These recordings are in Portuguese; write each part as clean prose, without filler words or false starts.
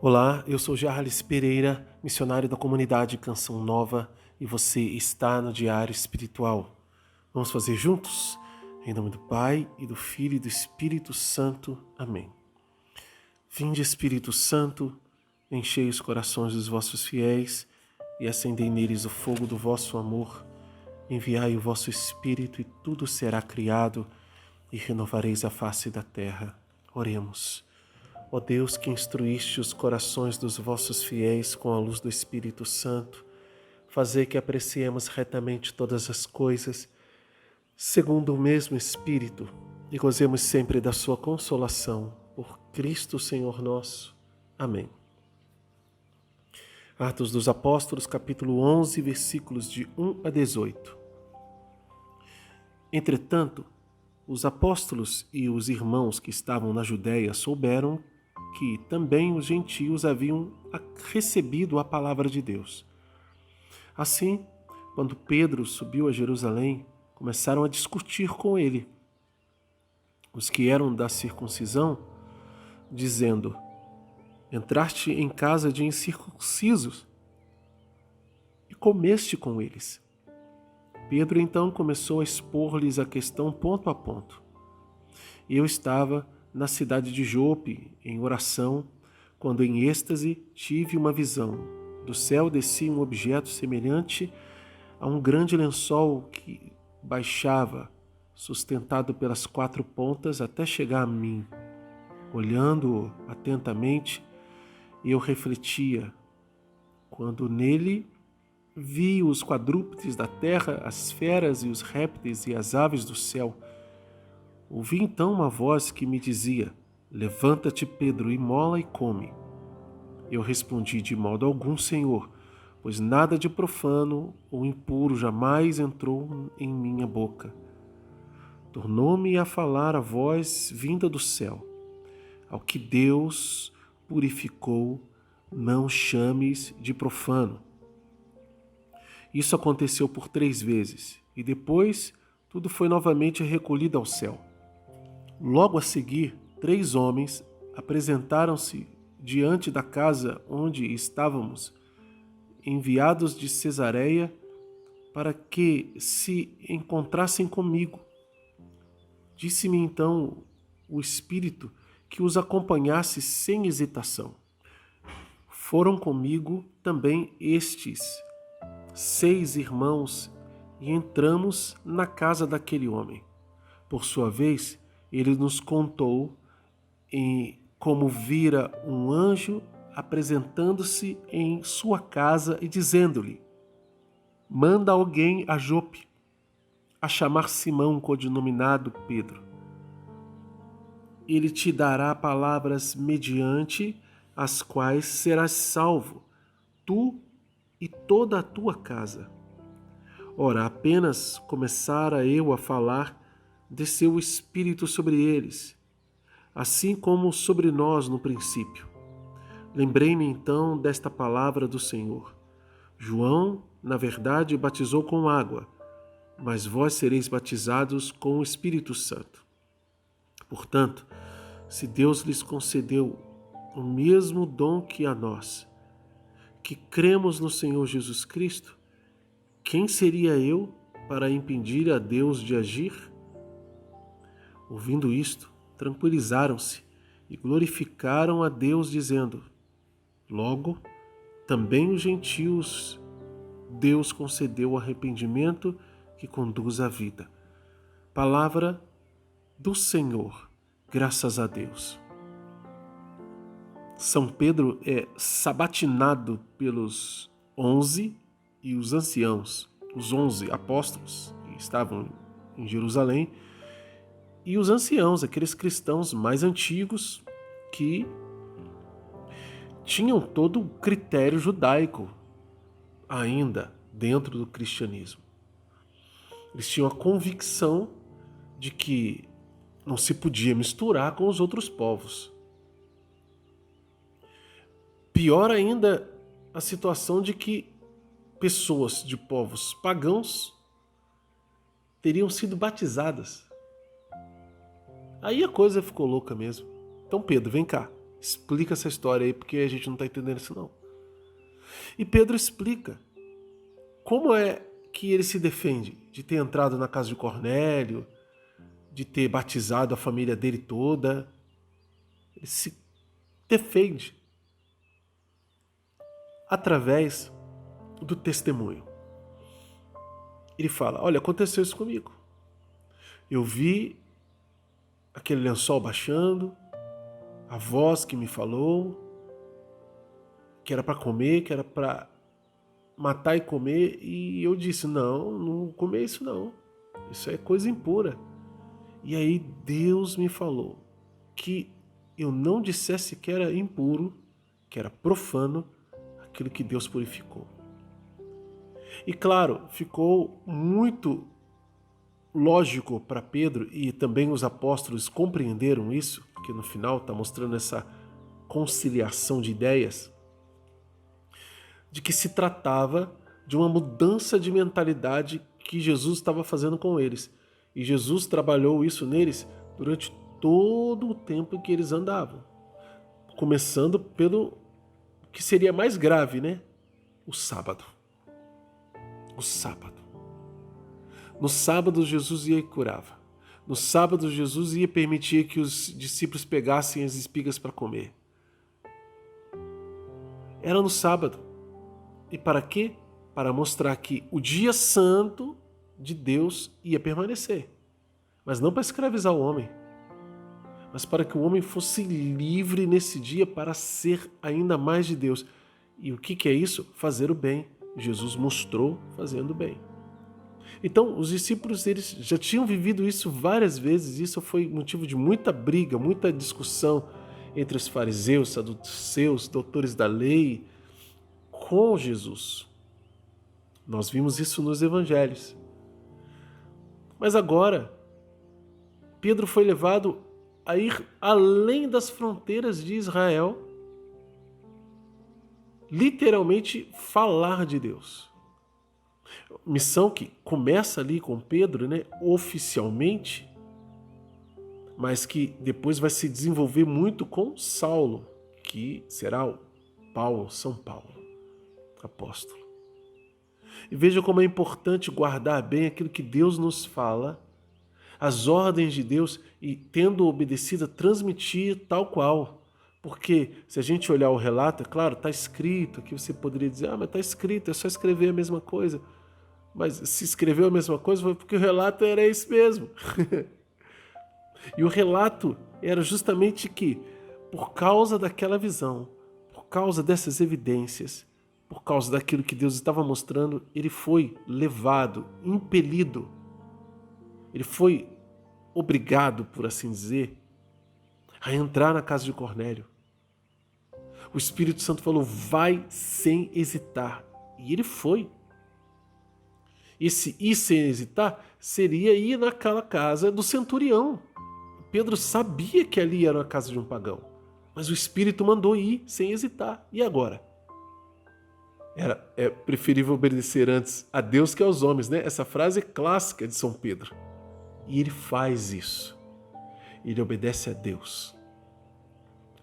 Olá, eu sou Jarles Pereira, missionário da comunidade Canção Nova, e você está no Diário Espiritual. Vamos fazer juntos? Em nome do Pai, e do Filho e do Espírito Santo. Amém. Vinde, Espírito Santo, enchei os corações dos vossos fiéis e acendei neles o fogo do vosso amor. Enviai o vosso Espírito e tudo será criado e renovareis a face da terra. Oremos. Ó Deus, que instruíste os corações dos vossos fiéis com a luz do Espírito Santo, fazei que apreciemos retamente todas as coisas, segundo o mesmo Espírito, e gozemos sempre da sua consolação. Por Cristo Senhor nosso. Amém. Atos dos Apóstolos, capítulo 11, versículos de 1 a 18. Entretanto, os apóstolos e os irmãos que estavam na Judéia souberam que também os gentios haviam recebido a palavra de Deus. Assim, quando Pedro subiu a Jerusalém, começaram a discutir com ele os que eram da circuncisão, dizendo: entraste em casa de incircuncisos e comeste com eles. Pedro então começou a expor-lhes a questão ponto a ponto. Eu estava na cidade de Jope, em oração, quando em êxtase tive uma visão. Do céu descia um objeto semelhante a um grande lençol que baixava, sustentado pelas quatro pontas, até chegar a mim. Olhando-o atentamente, eu refletia, quando nele vi os quadrúpedes da terra, as feras e os répteis e as aves do céu. Ouvi então uma voz que me dizia: levanta-te, Pedro, imola e come. Eu respondi: de modo algum, Senhor, pois nada de profano ou impuro jamais entrou em minha boca. Tornou-me a falar a voz vinda do céu: ao que Deus purificou, não chames de profano. Isso aconteceu por 3 vezes, e depois tudo foi novamente recolhido ao céu. Logo a seguir, 3 homens apresentaram-se diante da casa onde estávamos, enviados de Cesareia, para que se encontrassem comigo. Disse-me então o Espírito que os acompanhasse sem hesitação. Foram comigo também estes 6 irmãos e entramos na casa daquele homem. Por sua vez, ele nos contou como vira um anjo apresentando-se em sua casa e dizendo-lhe: manda alguém a Jope, a chamar Simão, codinominado Pedro. Ele te dará palavras mediante as quais serás salvo, tu e toda a tua casa. Ora, apenas começara eu a falar, desceu o Espírito sobre eles, assim como sobre nós no princípio. Lembrei-me então desta palavra do Senhor: João, na verdade, batizou com água, mas vós sereis batizados com o Espírito Santo. Portanto, se Deus lhes concedeu o mesmo dom que a nós, que cremos no Senhor Jesus Cristo, quem seria eu para impedir a Deus de agir? Ouvindo isto, tranquilizaram-se e glorificaram a Deus, dizendo: logo, também os gentios Deus concedeu o arrependimento que conduz à vida. Palavra do Senhor, graças a Deus. São Pedro é sabatinado pelos 11 e os anciãos, os 11 apóstolos que estavam em Jerusalém, e os anciãos, aqueles cristãos mais antigos que tinham todo o critério judaico ainda dentro do cristianismo. Eles tinham a convicção de que não se podia misturar com os outros povos. Pior ainda a situação de que pessoas de povos pagãos teriam sido batizadas. Aí a coisa ficou louca mesmo. Então, Pedro, vem cá. Explica essa história aí, porque a gente não está entendendo isso não. E Pedro explica como é que ele se defende de ter entrado na casa de Cornélio, de ter batizado a família dele toda. Ele se defende através do testemunho. Ele fala: olha, aconteceu isso comigo. Eu vi aquele lençol baixando, a voz que me falou que era para comer, que era para matar e comer, e eu disse: não comer isso não. Isso é coisa impura. E aí Deus me falou que eu não dissesse que era impuro, que era profano, aquilo que Deus purificou. E claro, ficou muito lógico para Pedro, e também os apóstolos compreenderam isso, porque no final está mostrando essa conciliação de ideias, de que se tratava de uma mudança de mentalidade que Jesus estava fazendo com eles. E Jesus trabalhou isso neles durante todo o tempo que eles andavam. Começando pelo que seria mais grave, né? O sábado. O sábado. No sábado, Jesus ia e curava. No sábado, Jesus ia permitir que os discípulos pegassem as espigas para comer. Era no sábado. E para quê? Para mostrar que o dia santo de Deus ia permanecer. Mas não para escravizar o homem, mas para que o homem fosse livre nesse dia para ser ainda mais de Deus. E o que é isso? Fazer o bem. Jesus mostrou fazendo o bem. Então, os discípulos, eles já tinham vivido isso várias vezes. Isso foi motivo de muita briga, muita discussão entre os fariseus, saduceus, doutores da lei, com Jesus. Nós vimos isso nos evangelhos. Mas agora, Pedro foi levado a ir além das fronteiras de Israel, literalmente falar de Deus. Missão que começa ali com Pedro, né, oficialmente, mas que depois vai se desenvolver muito com Saulo, que será o São Paulo, apóstolo. E veja como é importante guardar bem aquilo que Deus nos fala, as ordens de Deus, e, tendo obedecido, transmitir tal qual. Porque se a gente olhar o relato, é claro, está escrito, aqui você poderia dizer: mas está escrito, é só escrever a mesma coisa. Mas se escreveu a mesma coisa foi porque o relato era esse mesmo. E o relato era justamente que, por causa daquela visão, por causa dessas evidências, por causa daquilo que Deus estava mostrando, ele foi levado, impelido, ele foi obrigado, por assim dizer, a entrar na casa de Cornélio. O Espírito Santo falou: vai sem hesitar. E ele foi. Esse ir sem hesitar seria ir naquela casa do centurião. Pedro sabia que ali era a casa de um pagão, mas o Espírito mandou ir sem hesitar. E agora? É preferível obedecer antes a Deus que aos homens, né? Essa frase é clássica de São Pedro. E ele faz isso. Ele obedece a Deus.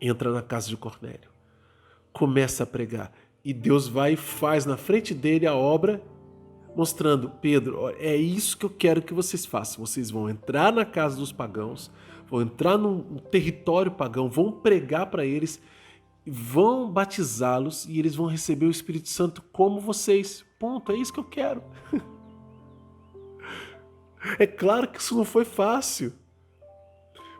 Entra na casa de Cornélio. Começa a pregar. E Deus vai e faz na frente dele a obra, mostrando: Pedro, é isso que eu quero que vocês façam. Vocês vão entrar na casa dos pagãos, vão entrar num território pagão, vão pregar para eles, vão batizá-los e eles vão receber o Espírito Santo como vocês. Ponto, é isso que eu quero. É claro que isso não foi fácil.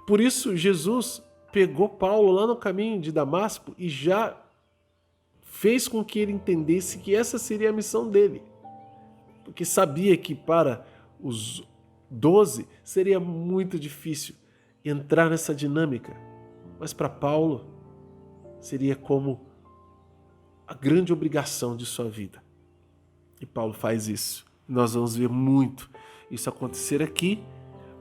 Por isso Jesus pegou Paulo lá no caminho de Damasco e já fez com que ele entendesse que essa seria a missão dele. Porque sabia que para os 12 seria muito difícil entrar nessa dinâmica. Mas para Paulo seria como a grande obrigação de sua vida. E Paulo faz isso. Nós vamos ver muito isso acontecer aqui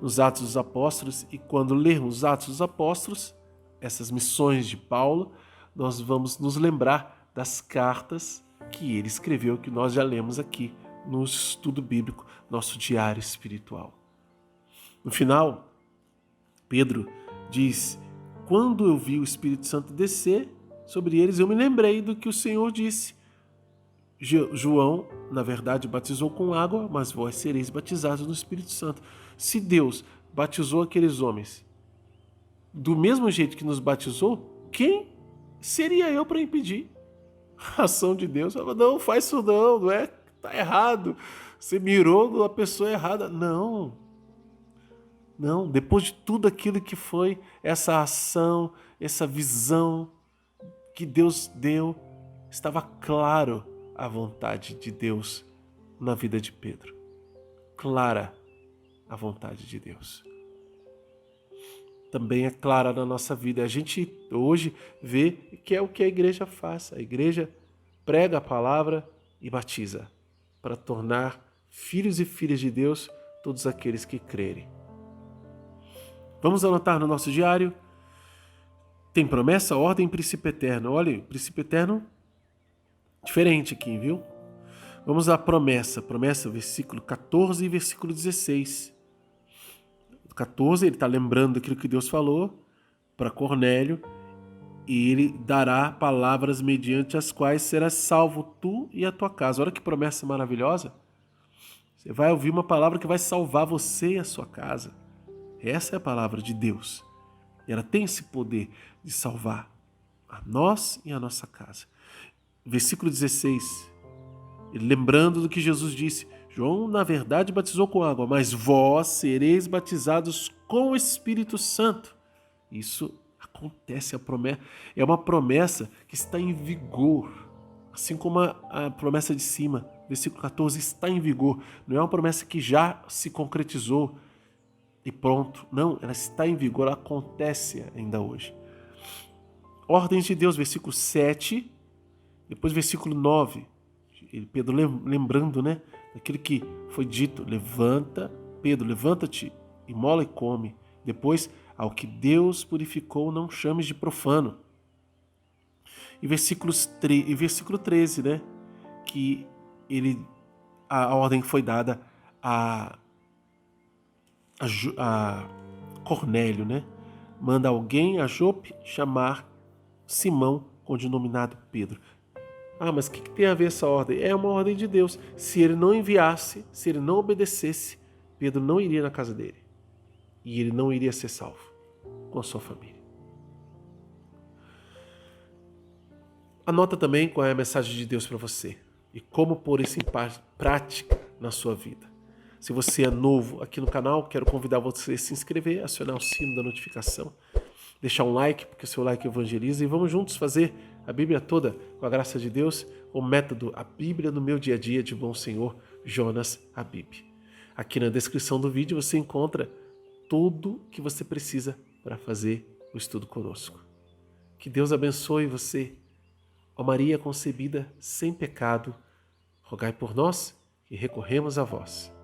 nos Atos dos Apóstolos, e quando lermos os Atos dos Apóstolos, essas missões de Paulo, nós vamos nos lembrar das cartas que ele escreveu, que nós já lemos aqui no estudo bíblico, nosso diário espiritual. No final, Pedro diz quando eu vi o Espírito Santo descer sobre eles, eu me lembrei do que o Senhor disse. João, na verdade, batizou com água, mas vós sereis batizados no Espírito Santo. Se Deus batizou aqueles homens do mesmo jeito que nos batizou, quem seria eu para impedir a ação de Deus? Não, faz isso não é, tá errado. Você mirou na pessoa errada. Não, depois de tudo aquilo que foi essa ação, essa visão que Deus deu, estava claro a vontade de Deus na vida de Pedro. Clara a vontade de Deus. Também é clara na nossa vida. A gente hoje vê que é o que a igreja faz. A igreja prega a palavra e batiza para tornar filhos e filhas de Deus todos aqueles que crerem. Vamos anotar no nosso diário. Tem promessa, ordem, princípio eterno. Olha, princípio eterno diferente aqui, viu? Vamos à promessa. Promessa, versículo 14 e versículo 16. 14, ele está lembrando aquilo que Deus falou para Cornélio, e ele dará palavras mediante as quais serás salvo tu e a tua casa. Olha que promessa maravilhosa. Você vai ouvir uma palavra que vai salvar você e a sua casa. Essa é a palavra de Deus. E ela tem esse poder de salvar a nós e a nossa casa. Versículo 16, lembrando do que Jesus disse: João, na verdade, batizou com água, mas vós sereis batizados com o Espírito Santo. Isso acontece, é uma promessa que está em vigor, assim como a promessa de cima, versículo 14, está em vigor. Não é uma promessa que já se concretizou e pronto. Não, ela está em vigor, ela acontece ainda hoje. Ordens de Deus, versículo 7, depois versículo 9. Pedro lembrando, daquilo que foi dito: Pedro, levanta-te, imola e come. Depois, ao que Deus purificou, não chames de profano. E versículo 13, que a ordem foi dada a Cornélio, manda alguém a Jope chamar Simão, codinominado Pedro. Mas o que tem a ver essa ordem? É uma ordem de Deus. Se ele não enviasse, se ele não obedecesse, Pedro não iria na casa dele. E ele não iria ser salvo com a sua família. Anota também qual é a mensagem de Deus para você e como pôr isso em prática na sua vida. Se você é novo aqui no canal, quero convidar você a se inscrever, acionar o sino da notificação, deixar um like, porque o seu like evangeliza, e vamos juntos fazer a Bíblia toda, com a graça de Deus, o método A Bíblia no Meu Dia a Dia, de Monsenhor Jonas Habib. Aqui na descrição do vídeo você encontra tudo que você precisa para fazer o estudo conosco. Que Deus abençoe você. Ó Maria concebida sem pecado, rogai por nós que recorremos a vós.